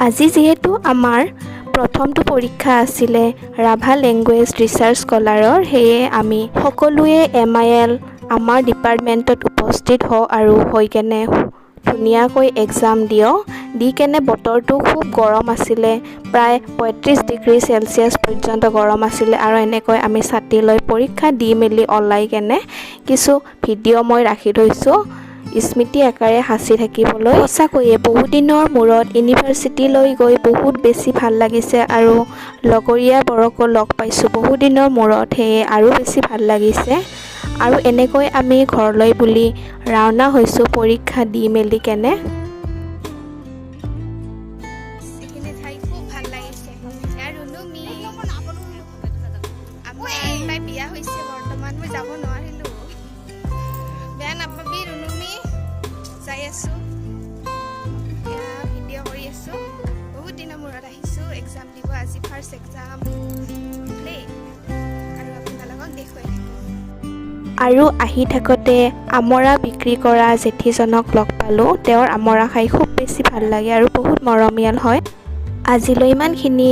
আজি যিহেতু আমাৰ প্ৰথমটো পৰীক্ষা আছিলে ৰাভা লেংগুৱেজ ৰিচাৰ্চ স্কলাৰৰ, সেয়ে আমি সকলোৱে MIL আমাৰ ডিপাৰ্টমেণ্টত উপস্থিত হওঁ আৰু হৈ কেনে ধুনীয়াকৈ এক্সাম দি কেনে বতৰটো খুব গৰম আছিলে, প্ৰায় 35 ডিগ্ৰী চেলচিয়াছ পৰ্যন্ত গৰম আছিলে আৰু এনেকৈ আমি ছাতি লৈ পৰীক্ষা দি মেলি ওলাই কেনে কিছু ভিডিঅ' মই ৰাখি থৈছোঁ স্মৃতি আকাৰে সাঁচি থাকিবলৈ। সঁচাকৈয়ে বহুদিনৰ মূৰত ইউনিভাৰ্চিটিলৈ গৈ বহুত বেছি ভাল লাগিছে আৰু লগৰীয়াবোৰকো লগ পাইছোঁ বহুদিনৰ মূৰত, সেয়ে আৰু বেছি ভাল লাগিছে। আৰু এনেকৈ আমি ঘৰলৈ বুলি ৰাওনা হৈছোঁ পৰীক্ষা দি মেলি কেনে। বিয়া হৈছে বৰ্তমান, মই যাব নোৱাৰিলোঁ, বেয়া নাপাবি ৰুনুমি। যাই আছোঁ, ভিডিঅ' কৰি আছোঁ, বহুত দিনৰ মূৰত আহিছোঁ এক্সাম দিব, আজি ফাৰ্ষ্ট এক্সাম দেই, আৰু আপোনালোকক দেখুৱাই থাকিম। আৰু আহি থাকোঁতে আমৰা বিক্ৰী কৰা জেঠীজনক লগ পালোঁ। তেওঁৰ আমৰা খাই খুব বেছি ভাল লাগে আৰু বহুত মৰমীয়াল হয়। আজিলৈ ইমানখিনি।